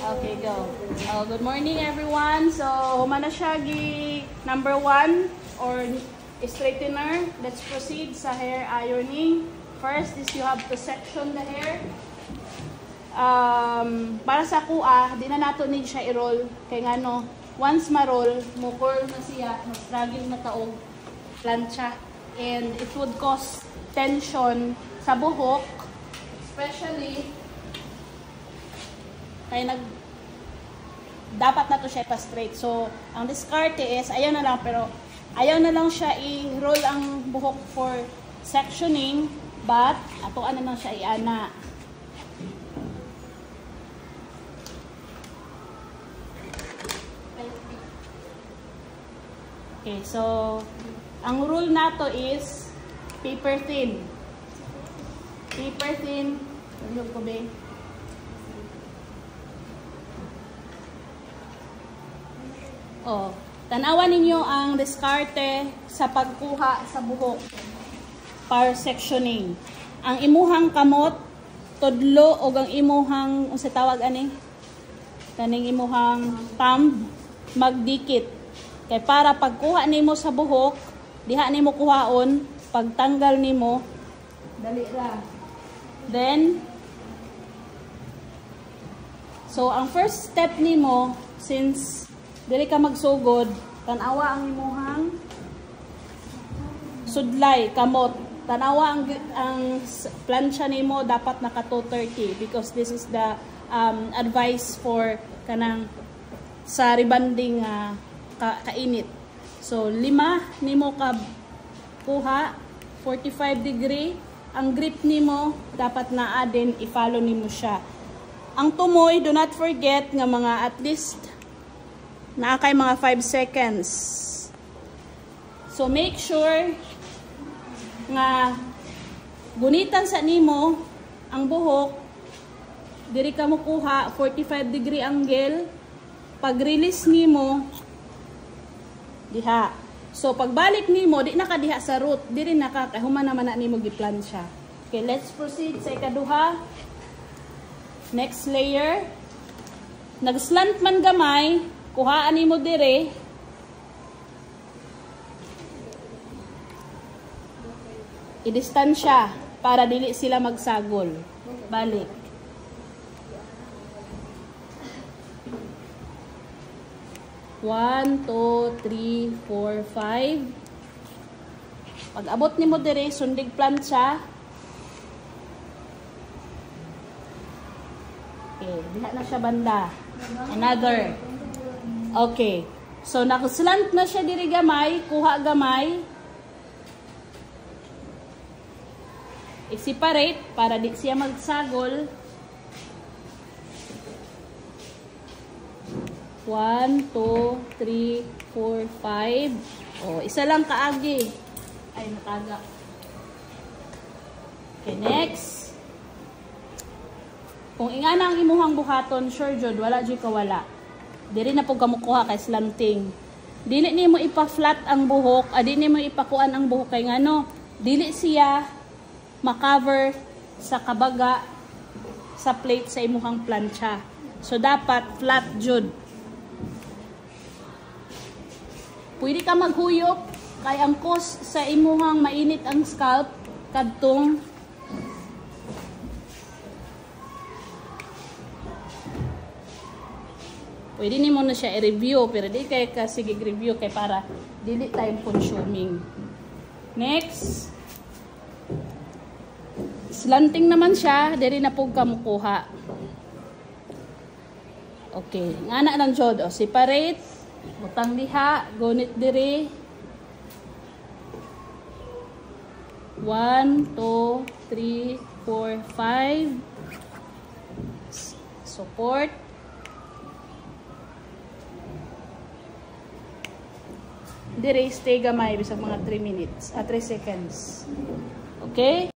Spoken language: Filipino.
Okay, go. Good morning, everyone. So, humana siya number 1 or straightener. Let's proceed sa hair ironing. First is you have to section the hair. Para sa kuha, di na nato need siya i-roll. Kaya nga no, once ma-roll, mo curl na siya, mag-struggle na taog plancha. And it would cause tension sa buhok, especially kaya dapat na to siya pa-straight. So, ang discarte is, ayaw na lang, pero ayaw na lang siya i-roll ang buhok for sectioning, but atoan na lang siya i-ana. Okay, so, ang rule nato is paper thin. Paper thin, tulog ko ba? Oh, tanawan ninyo ang diskarte sa pagkuha sa buhok para sectioning. Ang imuhang kamot, tudlo o ang imuhang, unsa tawag ani? Kaning imuhang thumb, magdikit. Kay para pagkuha nimo sa buhok, diha nimo kuhaon, pagtanggal nimo, dali ra. Then, so ang first step nimo, since dili ka magsugod, tanawa ang imuhang sudlay, kamot. Tanawa ang plancha nimo dapat naka 230 because this is the advice for kanang sa rebanding kainit. So 5 nimo ka kuha, 45 degree. Ang grip nimo dapat naa din i-follow nimo siya. Ang tumoy, do not forget nga mga at least naa kay mga 5 seconds. So make sure nga gunitan sa nimo ang buhok, diri ka mo kuha 45 degree angle. Pag release nimo diha. So pagbalik nimo di na ka diha sa root, diri na ka kay human naman na nimo giplansya. Okay, let's proceed sa ikaduha. Next layer. Nag-slant man gamay, kuhaan nimo dire. I-distansya para dili sila magsagol. Balik. One, two, three, four, 5. Pag abot nimo dire, sundig plancha. Okay, diha na siya banda. Another. Okay. So, nakaslant na siya diri gamay, kuha gamay. I-separate para di siya magsagol. 1, 2, 3, 4, 5. Oh, isa lang kaagi. Ay, nataga. Okay, next. Kung ingana ang imuhang buhaton, sure jud, wala jud kawala. Diri na po kamukuha kay slanting. Dili nimo ipa-flat ang buhok, dili nimo ipakuan ang buhok kay ngano, dili siya ma-cover sa kabaga sa plate sa imuhang plancha. So dapat flat jud. Pwede ka maghuyop kay ang cause sa imuhang mainit ang scalp kadtong pwede nimo na siya i-review, pero di kay kasi i-review kay para dili time consuming. Next. Slanting naman siya, diri na pug ka mukuha. Okay, ngana lang jud, o separate, butang diha, gunit diri. 1, 2, 3, 4, 5. Support. Dire stay gamay bisag mga 3 minutes, 3 seconds. Okay?